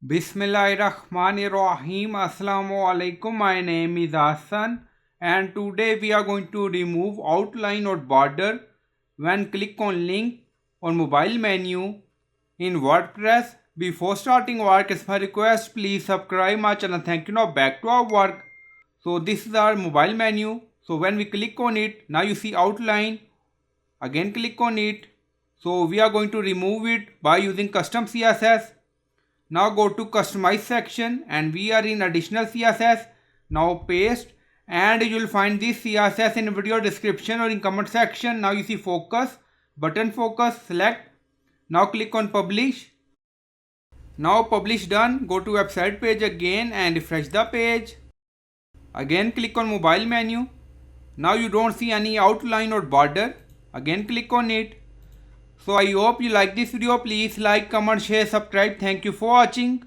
Bismillahirrahmanirrahim. Assalamu alaikum. My name is Hassan and today we are going to remove outline or border when click on link on mobile menu in WordPress. Before starting work, as per request, please subscribe my channel. Thank you. Now back to our work. So this is our mobile menu. So when we click on it, now you see outline. Again click on it. So we are going to remove it by using custom CSS. Now go to customize section and we are in additional CSS. Now paste and you will find this CSS in video description or in comment section. Now you see focus, button focus, select. Now click on publish. Now publish done. Go to website page again and refresh the page. Again click on mobile menu. Now you don't see any outline or border. Again click on it. So I hope you like this video. Please like, comment, share, subscribe. Thank you for watching.